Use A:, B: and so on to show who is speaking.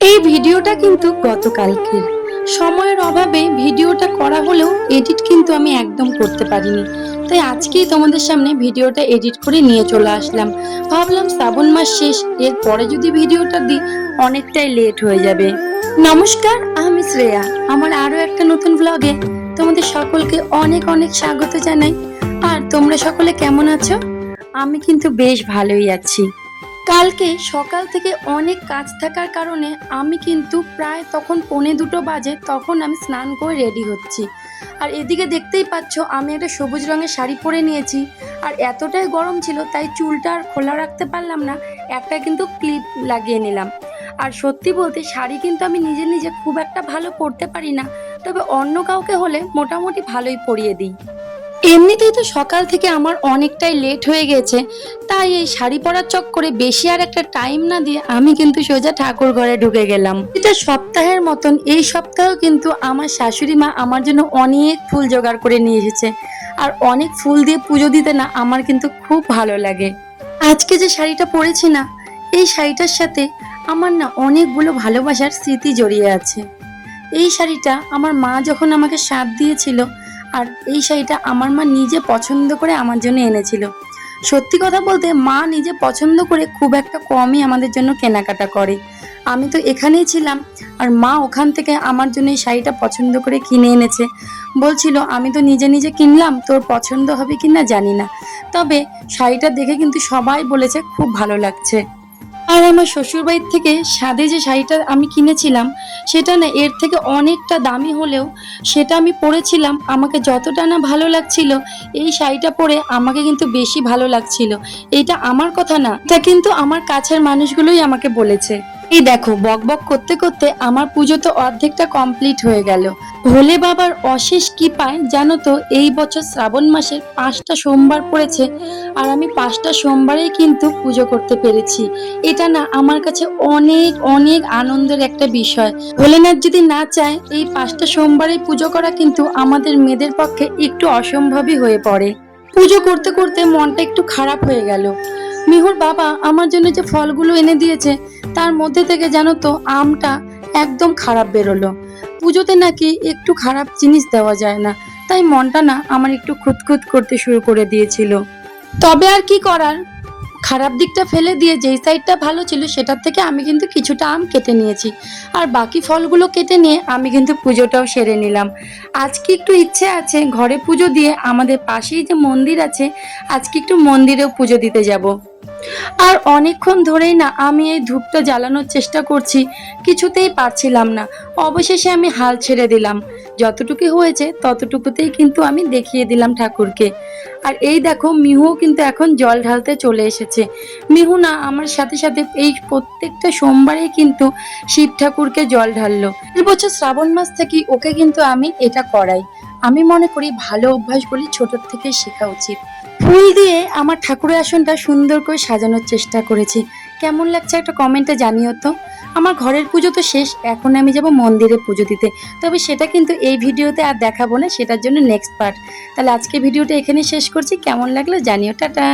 A: এই ভিডিওটা কিন্তু গতকালকের। সময়ের অভাবে ভিডিওটা করা হলেও এডিট কিন্তু আমি একদম করতে পারিনি, তাই আজকেই তোমাদের সামনে ভিডিওটা এডিট করে নিয়ে চলে আসলাম। ভাবলাম শ্রাবণ মাস শেষ, এরপরে যদি ভিডিওটা দিই অনেকটাই লেট হয়ে যাবে। নমস্কার, আমি শ্রেয়া। আমার আরো একটা নতুন ব্লগে তোমাদের সকলকে অনেক অনেক স্বাগত জানাই। আর তোমরা সকলে কেমন আছো? আমি কিন্তু বেশ ভালোই আছি। কালকে সকাল থেকে অনেক কাজ থাকার কারণে আমি কিন্তু প্রায় তখন 1:45 বাজে, তখন আমি স্নান করে রেডি হচ্ছি। আর এদিকে দেখতেই পাচ্ছ আমি একটা সবুজ রঙের শাড়ি পরে নিয়েছি। আর এতটাই গরম ছিল তাই চুলটা আর খোলা রাখতে পারলাম না, একটা কিন্তু ক্লিপ লাগিয়ে নিলাম। আর সত্যি বলতে শাড়ি কিন্তু আমি নিজে নিজে খুব একটা ভালো পরতে পারি না, তবে অন্য কাউকে হলে মোটামুটি ভালোই পরিয়ে দিই। এমনিতেই তো সকাল থেকে আমার অনেকটাই লেট হয়ে গেছে, তাই এই শাড়ি পরার চক্করে বেশি আর একটা টাইম না দিয়ে আমি কিন্তু সোজা ঠাকুর ঘরে ঢুকে গেলাম। এটা সপ্তাহের মতন এই সপ্তাহেও কিন্তু আমার শাশুড়ি মা আমার জন্য অনেক ফুল জোগাড় করে নিয়ে এসেছে। আর অনেক ফুল দিয়ে পুজো দিতে না আমার কিন্তু খুব ভালো লাগে। আজকে যে শাড়িটা পরেছি না, এই শাড়িটার সাথে আমার না অনেকগুলো ভালোবাসার স্মৃতি জড়িয়ে আছে। এই শাড়িটা আমার মা যখন আমাকে সাথ দিয়েছিল, আর এই শাড়িটা আমার মা নিজে পছন্দ করে আমার জন্য এনেছিল। সত্যি কথা বলতে মা নিজে পছন্দ করে খুব একটা কমই আমাদের জন্য কেনাকাটা করে। আমি তো এখানেই ছিলাম, আর মা ওখান থেকে আমার জন্য এই শাড়িটা পছন্দ করে কিনে এনেছে। বলছিল আমি তো নিজে নিজে কিনলাম, তোর পছন্দ হবে কিনা জানি না, তবে শাড়িটা দেখে কিন্তু সবাই বলেছে খুব ভালো লাগছে। আর আমার শ্বশুরবাড়ির থেকে সাদে যে শাড়িটা আমি কিনেছিলাম, সেটা না এর থেকে অনেকটা দামি হলেও সেটা আমি পরেছিলাম, আমাকে যতটা না ভালো লাগছিল এই শাড়িটা পরে আমাকে কিন্তু বেশি ভালো লাগছিল। এইটা আমার কথা না, এটা কিন্তু আমার কাছের মানুষগুলোই আমাকে বলেছে। এই দেখো, বক বক করতে করতে আমার পুজো তো অর্ধেকটা কমপ্লিট হয়ে গেল। ভোলে বাবার অশেষ কৃপায় জানো তো এই বছর শ্রাবণ মাসের 5টা সোমবার পড়েছে, আর আমি 5টা সোমবারেই কিন্তু পুজো করতে পেরেছি। এটা না আমার কাছে অনেক অনেক আনন্দের একটা বিষয়। ভোলেনাথ যদি না চায় এই 5টা সোমবারেই পুজো করা কিন্তু আমাদের মেয়েদের পক্ষে একটু অসম্ভবই হয়ে পড়ে। পুজো করতে করতে মনটা একটু খারাপ হয়ে গেল। মিহুর বাবা আমার জন্য যে ফলগুলো এনে দিয়েছে তার মধ্যে থেকে জানো তো আমটা একদম খারাপ বেরোলো। পুজোতে নাকি একটু খারাপ জিনিস দেওয়া যায় না, তাই মনটা না আমার একটু খুঁতখুত করতে শুরু করে দিয়েছিল। তবে আর কি করার, খারাপ দিকটা ফেলে দিয়ে যেই সাইডটা ভালো ছিল সেটার থেকে আমি কিন্তু কিছুটা আম কেটে নিয়েছি, আর বাকি ফলগুলো কেটে নিয়ে আমি কিন্তু পুজোটাও সেরে নিলাম। আজকে একটু ইচ্ছে আছে ঘরে পুজো দিয়ে, আমাদের পাশেই যে মন্দির আছে আজকে একটু মন্দিরেও পুজো দিতে যাব। আর অনেকক্ষণ ধরেই না আমি এই ধূপটা জ্বালানোর চেষ্টা করছি, কিছুতেই পারছিলাম না। অবশেষে আমি হাল ছেড়ে দিলাম, যতটুকু হয়েছে ততটুকুতেই কিন্তু আমি দেখিয়ে দিলাম ঠাকুরকে। আর এই দেখো মিহুও কিন্তু এখন জল ঢালতে চলে এসেছে। মিহু না আমার সাথে সাথে এই প্রত্যেকটা সোমবারেই কিন্তু শিব ঠাকুরকে জল ঢাললো। এই বছর শ্রাবণ মাস থেকে ওকে কিন্তু আমি এটা করাই। আমি মনে করি ভালো অভ্যাস বলি ছোট থেকে শেখা উচিত। ফুল দিয়ে আমার ঠাকুরের আসনটা সুন্দর করে সাজানোর চেষ্টা করেছি। কেমন লাগছে একটা কমেন্টে জানিও তো। আমার ঘরের পুজো তো শেষ, এখন আমি যাব মন্দিরে পুজো দিতে, তবে সেটা কিন্তু এই ভিডিওতে আর দেখাবো না, সেটার জন্য নেক্সট পার্ট। তাহলে আজকে ভিডিওটা এখানে শেষ করছি, কেমন লাগলো জানিও। টাটা।